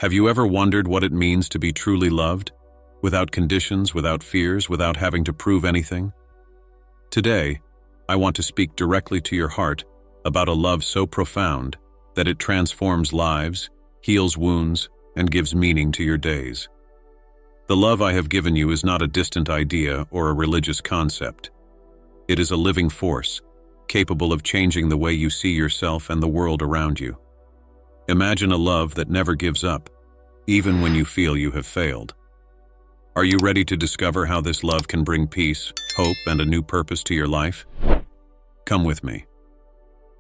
Have you ever wondered what it means to be truly loved? Without conditions, without fears, without having to prove anything? Today, I want to speak directly to your heart about a love so profound that it transforms lives, heals wounds, and gives meaning to your days. The love I have given you is not a distant idea or a religious concept. It is a living force, capable of changing the way you see yourself and the world around you. Imagine a love that never gives up, even when you feel you have failed. Are you ready to discover how this love can bring peace, hope, and a new purpose to your life? Come with me.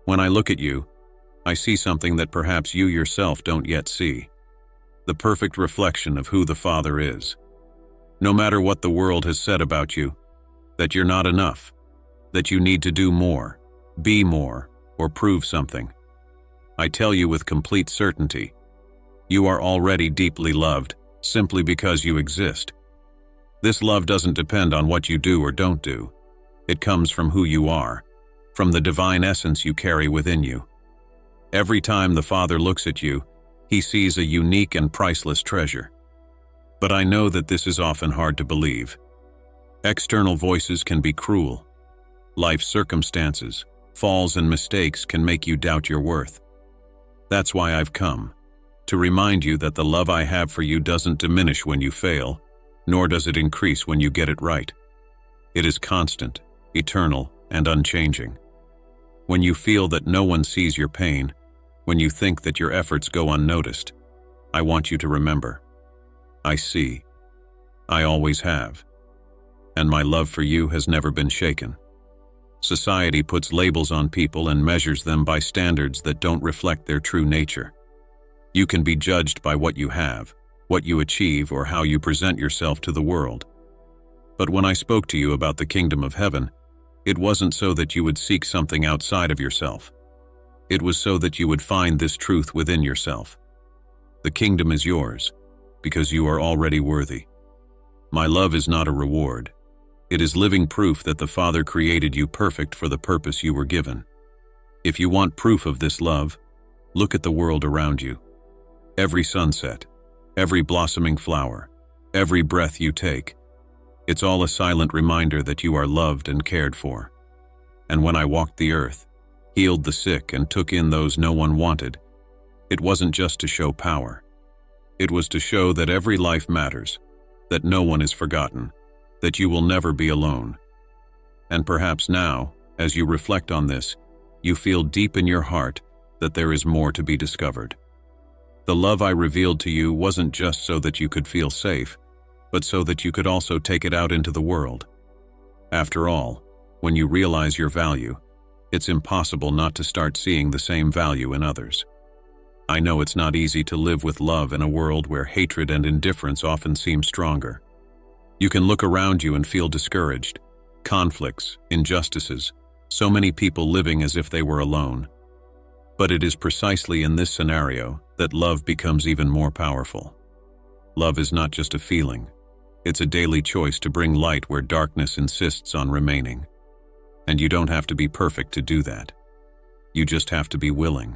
When I look at you, I see something that perhaps you yourself don't yet see. The perfect reflection of who the Father is. No matter what the world has said about you, that you're not enough, that you need to do more, be more, or prove something, I tell you with complete certainty, you are already deeply loved simply because you exist. This love doesn't depend on what you do or don't do. It comes from who you are, from the divine essence you carry within you. Every time the Father looks at you, He sees a unique and priceless treasure. But I know that this is often hard to believe. External voices can be cruel. Life circumstances, falls and mistakes can make you doubt your worth. That's why I've come, to remind you that the love I have for you doesn't diminish when you fail, nor does it increase when you get it right. It is constant, eternal, and unchanging. When you feel that no one sees your pain, when you think that your efforts go unnoticed, I want you to remember, I see. I always have. And my love for you has never been shaken. Society puts labels on people and measures them by standards that don't reflect their true nature. You can be judged by what you have, what you achieve, or how you present yourself to the world. But when I spoke to you about the kingdom of heaven, it wasn't so that you would seek something outside of yourself. It was so that you would find this truth within yourself. The kingdom is yours, because you are already worthy. My love is not a reward. It is living proof that the Father created you perfect for the purpose you were given. If you want proof of this love, look at the world around you. Every sunset, every blossoming flower, every breath you take, it's all a silent reminder that you are loved and cared for. And when I walked the earth, healed the sick, and took in those no one wanted, it wasn't just to show power. It was to show that every life matters, that no one is forgotten, that you will never be alone. And perhaps now, as you reflect on this, you feel deep in your heart that there is more to be discovered. The love I revealed to you wasn't just so that you could feel safe, but so that you could also take it out into the world. After all, when you realize your value, it's impossible not to start seeing the same value in others. I know it's not easy to live with love in a world where hatred and indifference often seem stronger. You can look around you and feel discouraged. Conflicts, injustices, so many people living as if they were alone. But it is precisely in this scenario that love becomes even more powerful. Love is not just a feeling. It's a daily choice to bring light where darkness insists on remaining. And you don't have to be perfect to do that. You just have to be willing.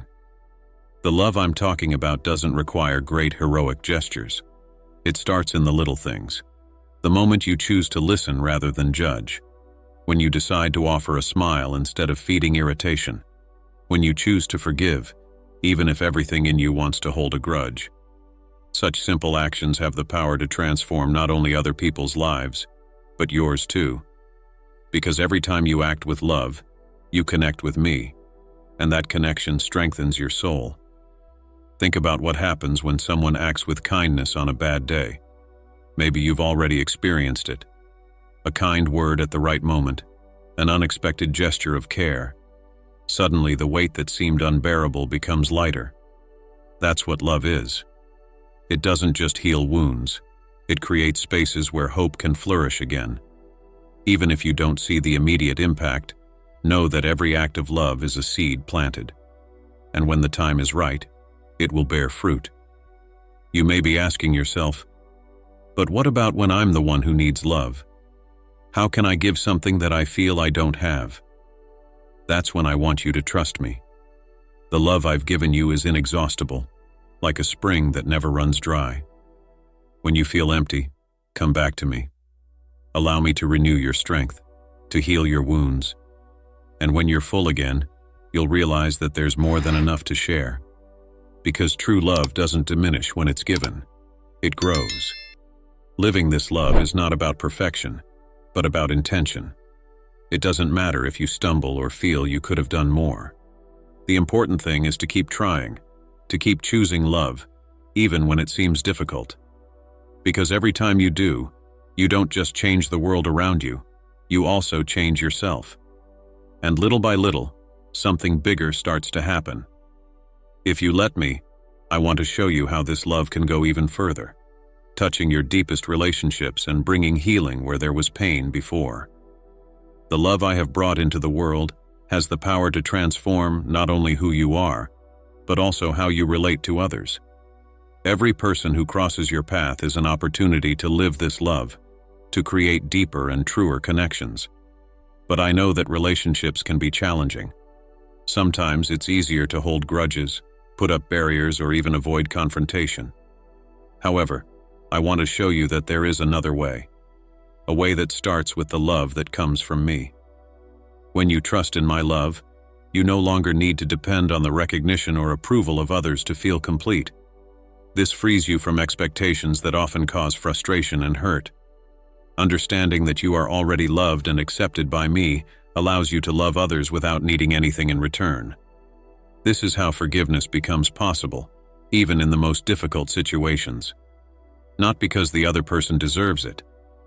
The love I'm talking about doesn't require great heroic gestures. It starts in the little things. The moment you choose to listen rather than judge. When you decide to offer a smile instead of feeding irritation. When you choose to forgive, even if everything in you wants to hold a grudge. Such simple actions have the power to transform not only other people's lives, but yours too. Because every time you act with love, you connect with me, and that connection strengthens your soul. Think about what happens when someone acts with kindness on a bad day. Maybe you've already experienced it. A kind word at the right moment, an unexpected gesture of care. Suddenly, the weight that seemed unbearable becomes lighter. That's what love is. It doesn't just heal wounds. It creates spaces where hope can flourish again. Even if you don't see the immediate impact, know that every act of love is a seed planted. And when the time is right, it will bear fruit. You may be asking yourself, but what about when I'm the one who needs love? How can I give something that I feel I don't have? That's when I want you to trust me. The love I've given you is inexhaustible. like a spring that never runs dry. When you feel empty, come back to me. Allow me to renew your strength, to heal your wounds. And when you're full again, you'll realize that there's more than enough to share. Because true love doesn't diminish when it's given. It grows. Living this love is not about perfection, but about intention. It doesn't matter if you stumble or feel you could have done more. The important thing is to keep trying, to keep choosing love, even when it seems difficult. Because every time you do, you don't just change the world around you, you also change yourself. And little by little, something bigger starts to happen. If you let me, I want to show you how this love can go even further, touching your deepest relationships and bringing healing where there was pain before. The love I have brought into the world has the power to transform not only who you are, but also how you relate to others. Every person who crosses your path is an opportunity to live this love, to create deeper and truer connections. But I know that relationships can be challenging. Sometimes it's easier to hold grudges, put up barriers, or even avoid confrontation. However, I want to show you that there is another way. A way that starts with the love that comes from me. When you trust in my love, you no longer need to depend on the recognition or approval of others to feel complete. This frees you from expectations that often cause frustration and hurt. Understanding that you are already loved and accepted by me allows you to love others without needing anything in return. This is how forgiveness becomes possible, even in the most difficult situations. Not because the other person deserves it,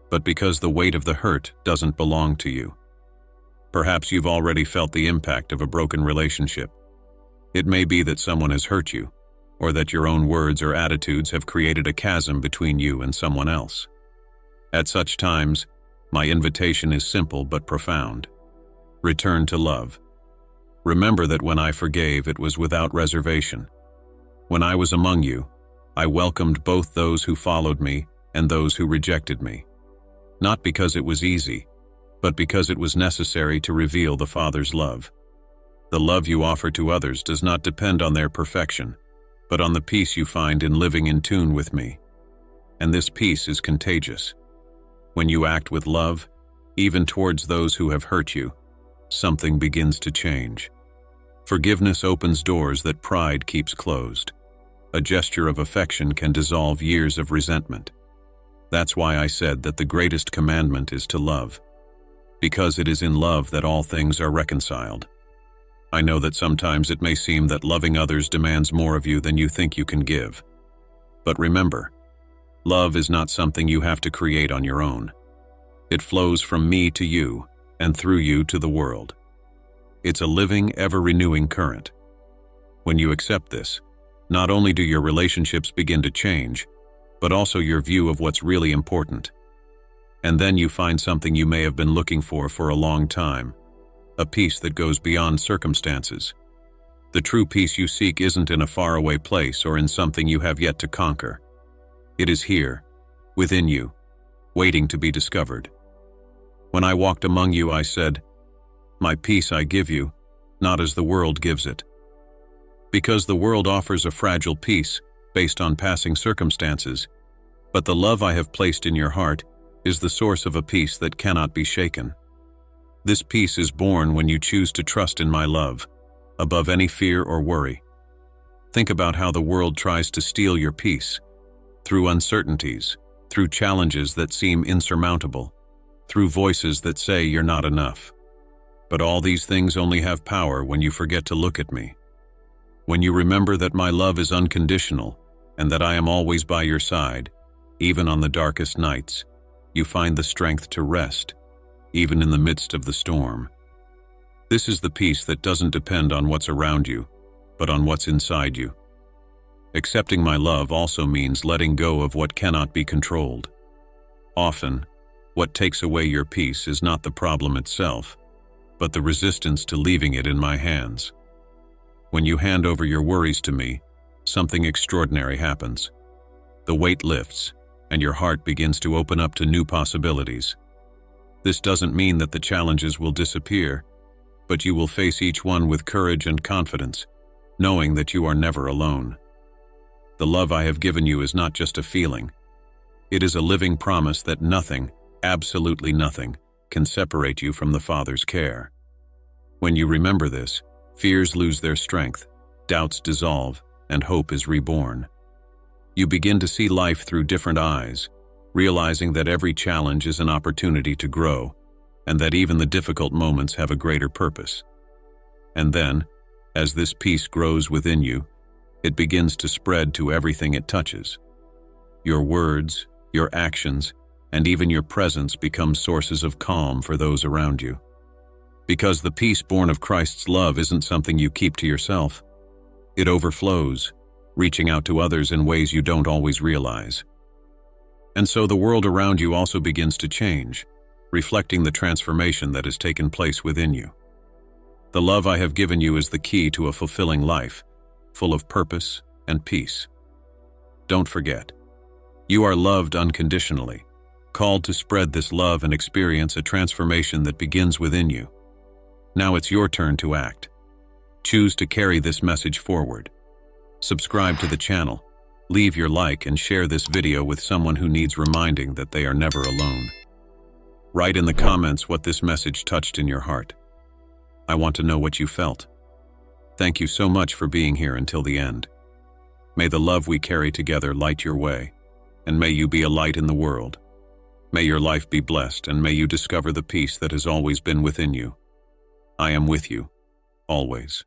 but because the weight of the hurt doesn't belong to you. Perhaps you've already felt the impact of a broken relationship. It may be that someone has hurt you, or that your own words or attitudes have created a chasm between you and someone else. At such times, my invitation is simple but profound. Return to love. Remember that when I forgave, it was without reservation. When I was among you, I welcomed both those who followed me and those who rejected me. Not because it was easy, but because it was necessary to reveal the Father's love. The love you offer to others does not depend on their perfection, but on the peace you find in living in tune with me. And this peace is contagious. When you act with love, even towards those who have hurt you, something begins to change. Forgiveness opens doors that pride keeps closed. A gesture of affection can dissolve years of resentment. That's why I said that the greatest commandment is to love. Because it is in love that all things are reconciled. I know that sometimes it may seem that loving others demands more of you than you think you can give. But remember, love is not something you have to create on your own. It flows from me to you, and through you to the world. It's a living, ever-renewing current. When you accept this, not only do your relationships begin to change, but also your view of what's really important. And then you find something you may have been looking for a long time, a peace that goes beyond circumstances. The true peace you seek isn't in a faraway place or in something you have yet to conquer. It is here, within you, waiting to be discovered. When I walked among you, I said, "My peace I give you, not as the world gives it." Because the world offers a fragile peace based on passing circumstances, but the love I have placed in your heart is the source of a peace that cannot be shaken. This peace is born when you choose to trust in my love, above any fear or worry. Think about how the world tries to steal your peace, through uncertainties, through challenges that seem insurmountable, through voices that say you're not enough. But all these things only have power when you forget to look at me. When you remember that my love is unconditional and that I am always by your side, even on the darkest nights, you find the strength to rest, even in the midst of the storm. This is the peace that doesn't depend on what's around you, but on what's inside you. Accepting my love also means letting go of what cannot be controlled. Often, what takes away your peace is not the problem itself, but the resistance to leaving it in my hands. When you hand over your worries to me, something extraordinary happens. The weight lifts, and your heart begins to open up to new possibilities. This doesn't mean that the challenges will disappear, but you will face each one with courage and confidence, knowing that you are never alone. The love I have given you is not just a feeling. It is a living promise that nothing, absolutely nothing, can separate you from the Father's care. When you remember this, fears lose their strength, doubts dissolve, and hope is reborn. You begin to see life through different eyes, realizing that every challenge is an opportunity to grow, and that even the difficult moments have a greater purpose. And then, as this peace grows within you, it begins to spread to everything it touches. Your words, your actions, and even your presence become sources of calm for those around you. Because the peace born of Christ's love isn't something you keep to yourself. It overflows, reaching out to others in ways you don't always realize. And so the world around you also begins to change, reflecting the transformation that has taken place within you. The love I have given you is the key to a fulfilling life, full of purpose and peace. Don't forget, you are loved unconditionally, called to spread this love and experience a transformation that begins within you. Now it's your turn to act. Choose to carry this message forward. Subscribe to the channel, leave your like, and share this video with someone who needs reminding that they are never alone. Write in the comments what this message touched in your heart. I want to know what you felt. Thank you so much for being here until the end. May the love we carry together light your way, and may you be a light in the world. May your life be blessed, and may you discover the peace that has always been within you. I am with you, always.